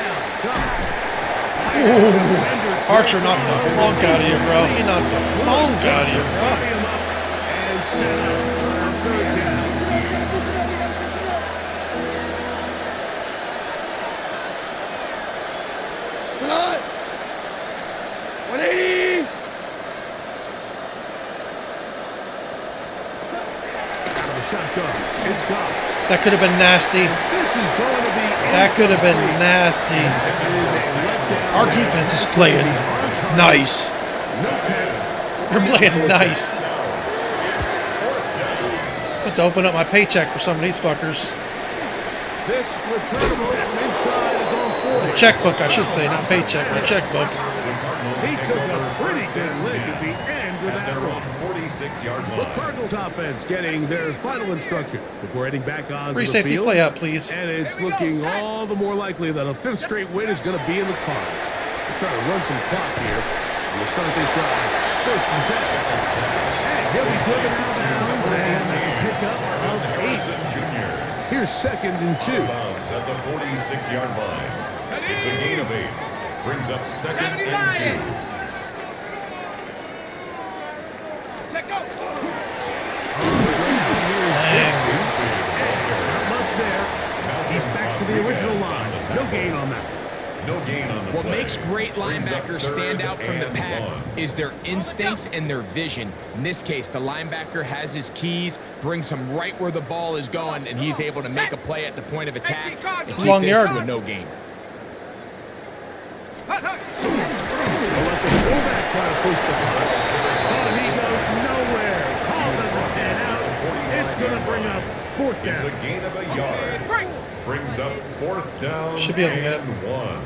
Archer knocked the funk out of you, bro. He knocked the funk out of you, bro. And set up on third down. Blood. 180. Out of the shotgun. It's gone. That could have been nasty. This is going to be... That could have been nasty. Our defense is playing nice. They're playing nice. I have to open up my paycheck for some of these fuckers. This returnable from inside is on 40. Checkbook, I should say, not paycheck, my checkbook. He took a pretty good lick at the end of that run. 46-yard The line. Cardinals offense getting their final instructions before heading back on Free the safety field. play out, please. And it's looking all the more likely that a fifth straight win is going to be in the cards. We'll try to run some clock here. We'll start this drive. First and 10. And he'll be driven out of bounds, and it's a pickup of 8. Junior. Here's second and 2. Bounds at the 46-yard line. It's a gain of 8. Brings up second 79. and 2. Check go. Not much there. He's back to the original line. No gain on that. No gain on the What play. makes great Brings up linebackers stand third out from the and pack 1. is their instincts and their vision. In this case, the linebacker has his keys, brings him right where the ball is going, and he's able to make a play at the point of attack and keep Long this yard. to a no gain. They'll let the fullback try to push the punt. But he goes nowhere. Call doesn't pan out. It's going to bring up fourth It's a down. gain of a yard. Brings up fourth down Should be able to get it. and 1.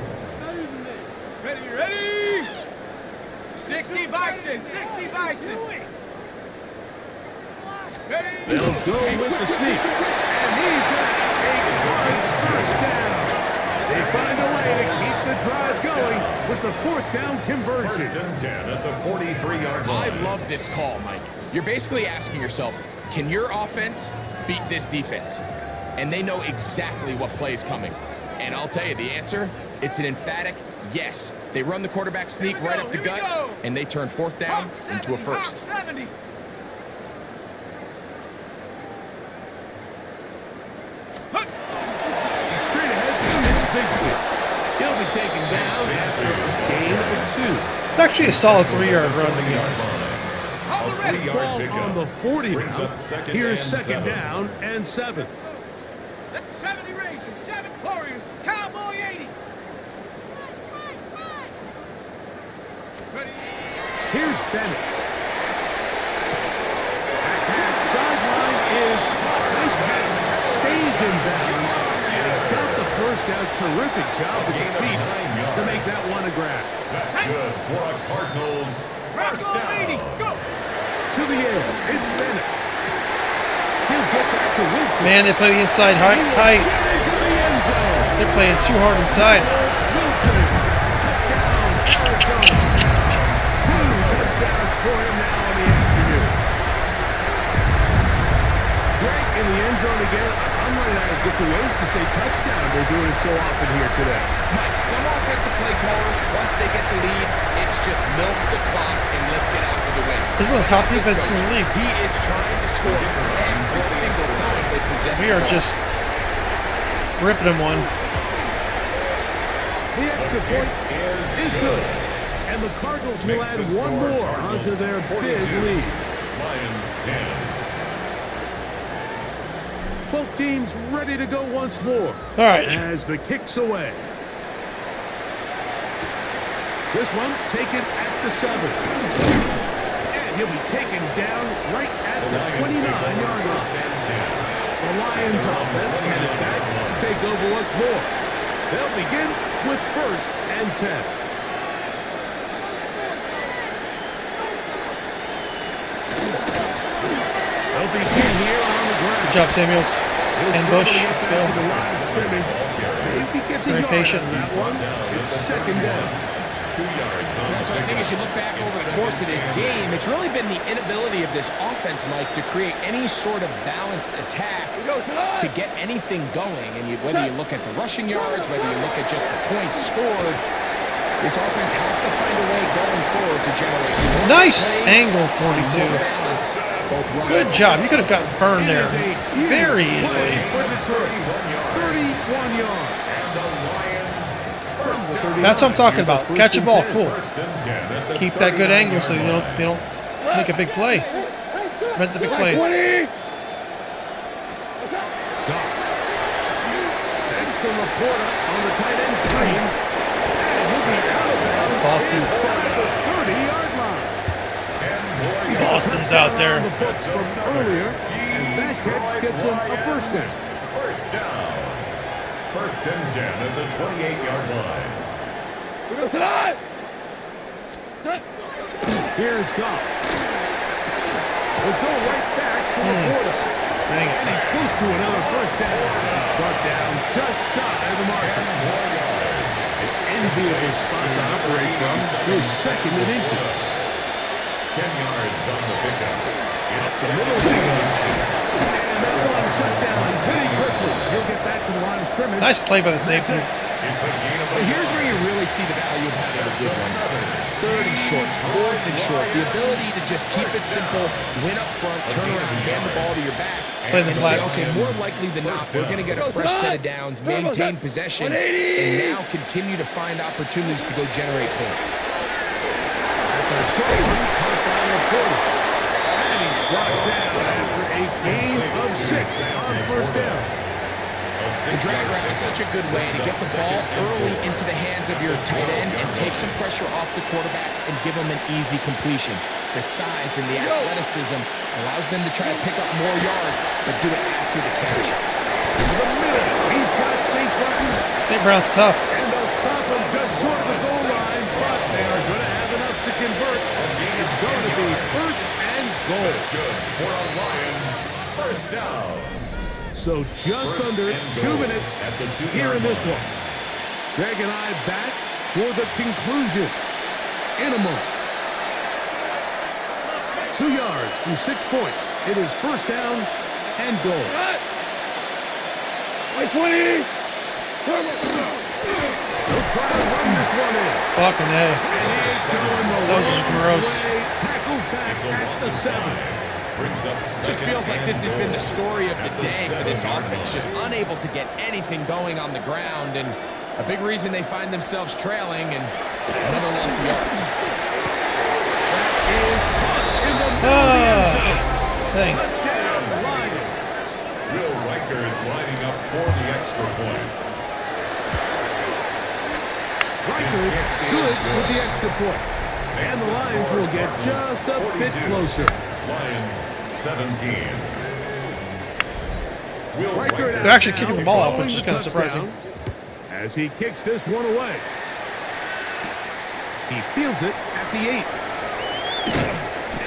Ready? 60 Bison, 60 Bison. Ready? They'll go with the sneak. And he's got a Cardinals first down. They find a way to keep the drive going with the fourth down conversion. First and 10 at the 43-yard I line. love this call, Mike. You're basically asking yourself, can your offense beat this defense? And they know exactly what play is coming. And I'll tell you the answer, it's an emphatic yes. They run the quarterback sneak right up the gut, and they turn fourth down into a first. 70. Straight ahead, it's Bigsby. He'll be taken down after a gain of 2. It's actually a solid 3-yard run, to be honest. On the ready. Ball 3-yard pickup. on the 40 Brings now. up second Here's and second 7. down and 7. 70 Rangers, 7 Warriors, Cowboy 80. Ready? Here's Bennett. That sideline is caught. Nice catch. Stays in bounds. And he's got the first down. Terrific job with the feet to make that one a grab. That's good for a Cardinals first Rocco 80, down. go. To the air. It's Bennett. He'll get back to Wilson. Man, they play the inside He will tight. get into the end zone. They're playing too hard inside. Wilson. Touchdown, Arizona. 2 touchdowns for him now in the afternoon. Great in the end zone again. I'm running out of different ways to say touchdown. They're doing it so often here today. Mike, some offensive play callers, once they get the lead, it's just milk the clock and let's get out with the win. This is one of the top defenses in the league. He is trying to score every single time they possess We the are ball. just ripping them one. The extra point is good. And the Cardinals will Makes add the one score more Cardinals onto their 42, big lead. Lions 10. Both teams ready to go once more. All right. As the kick's away. This one taken at the 7. And he'll be taken down right at the 29-yard First line. and 10. The Lions offense headed back to take over once more. They'll begin with first and 10. They'll begin here on the ground. Good job, Samuels. And Bush. Let's go. Maybe gets a Very yard patient. out of that one. It's second down. 2 yards on the So I think as you look back over the course of this game, it's really been the inability of this offense, Mike, to create any sort of balanced attack to get anything going. And whether you look at the rushing yards, whether you look at just the points scored, this offense has to find a way going forward to generate more Nice plays, angle, more 42. balance, both running Good and job. You could have gotten burned It there is a huge very play easily. for Detroit. 31 yards. And the Lions From the 39. That's what I'm talking about. Here's a Catch a first ball. and 10. Cool. first and 10 at the Keep that good 39 angle so yard they don't make a big play. Prevent the big plays. Thanks to Laporta on the tight end screen. And he'll be out of bounds Boston. inside the 30-yard line. 10 more Boston's out there. On the books from earlier, and that catch gets him a first down. First down. First and 10 at the 28-yard line. Here's Goff. We'll go right back to Laporta. Dang it. And he's close to another first down. He's brought down just shy of the mark. 10 more yards. Enviable spot to operate from. He's second and inches. 10 yards on the pickup. It's The middle of the and that one shut down pretty quickly. He'll get back to the line of scrimmage. Nice play by the safety. It's a gain of But here's where you really see the value of having a good one. Third and short, fourth and short. The ability to just keep it simple, win up front, turn around, hand the ball to your back. Play the And say, flats. okay, more likely than not, we're going to get a fresh set of downs, maintain possession, and now continue to find opportunities to go generate points. That's a short one, caught by Laporta. And he's brought down after a gain of 6 on first down. The drag route is such a good way to get the ball early into the hands of your tight end and take some pressure off the quarterback and give him an easy completion. The size and the athleticism allows them to try to pick up more yards, but do it after the catch. To the middle, he's got St. Brown. St. Brown's tough. And they'll stop him just short of the goal line, but they are going to have enough to convert. It's going to be first and goal. That's good for a Lions first down. So just under 2 minutes at the 2-yard here in this line. one. Greg and I back for the conclusion in a moment. 2 yards from 6 points. It is first down and goal. 20. They'll try to run this one in. Fucking A. And he is going the That was long gross. way. Tackled back It's a at loss the of 7. 5. Brings up Just second feels like and this has been the goal story of the at day for this 7-yard offense. line. Just unable to get anything going on the ground, and a big reason they find themselves trailing and another loss of yards. Is caught in the middle of the end zone. Dang. Touchdown, Lions. Will Riker is lining up for the extra point. Riker good with the extra point. And the Lions will get just a bit 42. closer. Lions 17. Will Riker They're actually kicking the ball off, which is following kind of the surprising. touchdown as he kicks this one away. He fields it at the 8.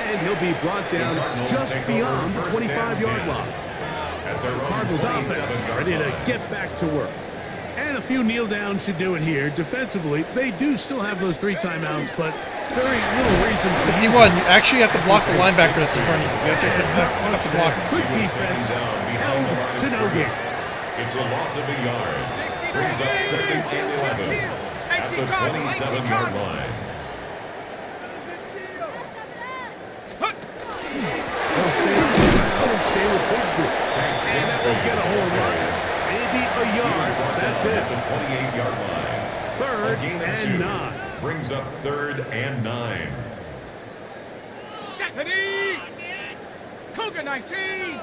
And he'll be brought down just beyond the 25-yard line. At their own Cardinals offense 27-yard ready to line. get back to work. And a few kneel downs should do it here. Defensively, they do still have those 3 timeouts, but very little reason to use 51. them. You actually have to block the linebacker that's in front of you. You have to block him. Good defense held to no gain. It's a loss of a yard. Brings up second and 11 at the 27-yard line. They'll stay on the ground and stay with Bigsby. And that will get a home run. Maybe a yard. That's At it. the 28-yard line. Third A gain of and 2. 9. Brings up third and 9. Ready? Cougar 19.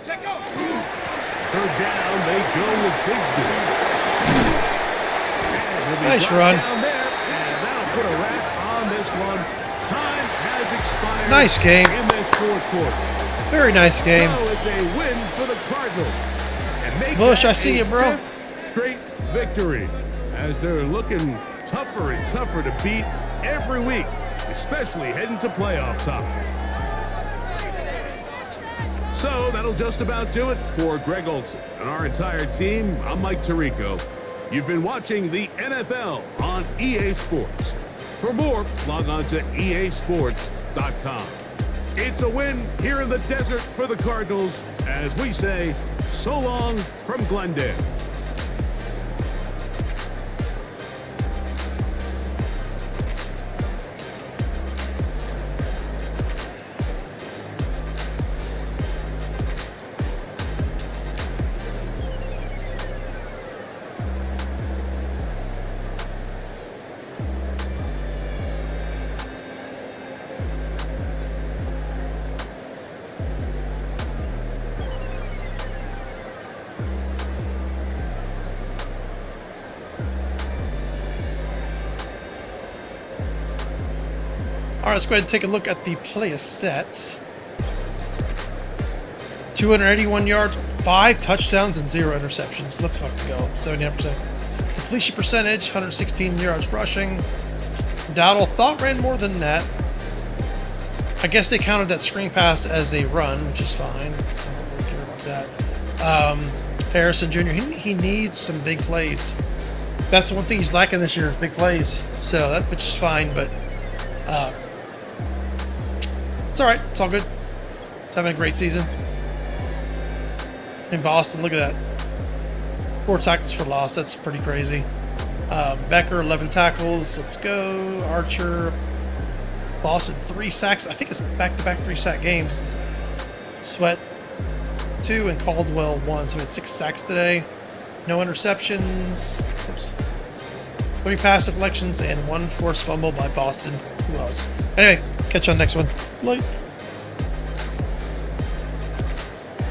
Check go. Third down, they go with Bigsby. And he'll be Nice brought run. down there, and that'll put a wrap on this one. Time has expired. Nice game. In this fourth quarter. Very nice game. So it's a win for the Cardinals. And make Bush, that I see a you, bro. 5th straight victory as they're looking tougher and tougher to beat every week, especially heading to playoff time. So that'll just about do it for Greg Olson and our entire team. I'm Mike Tirico. You've been watching the NFL on EA Sports. For more, log on to easports.com. It's a win here in the desert for the Cardinals as we say, so long from Glendale. All right, let's go ahead and take a look at the player stats. 281 yards, 5 touchdowns, and 0 interceptions. Let's fucking go. 79%. Completion percentage, 116 yards rushing. Dowdle thought ran more than that. I guess they counted that screen pass as a run, which is fine. I don't really care about that. Harrison Jr., he needs some big plays. That's the one thing he's lacking this year, is big plays. So that which is fine, but it's all right. It's all good. It's having a great season. In Boston, look at that. 4 tackles for loss. That's pretty crazy. Becker, 11 tackles. Let's go. Archer, Boston, 3 sacks. I think it's back-to-back 3-sack games. Sweat, 2, and Caldwell, 1. So we had 6 sacks today. No interceptions. Oops. 3 pass deflections and 1 forced fumble by Boston. Who else? Anyway, catch you on the next one. Late.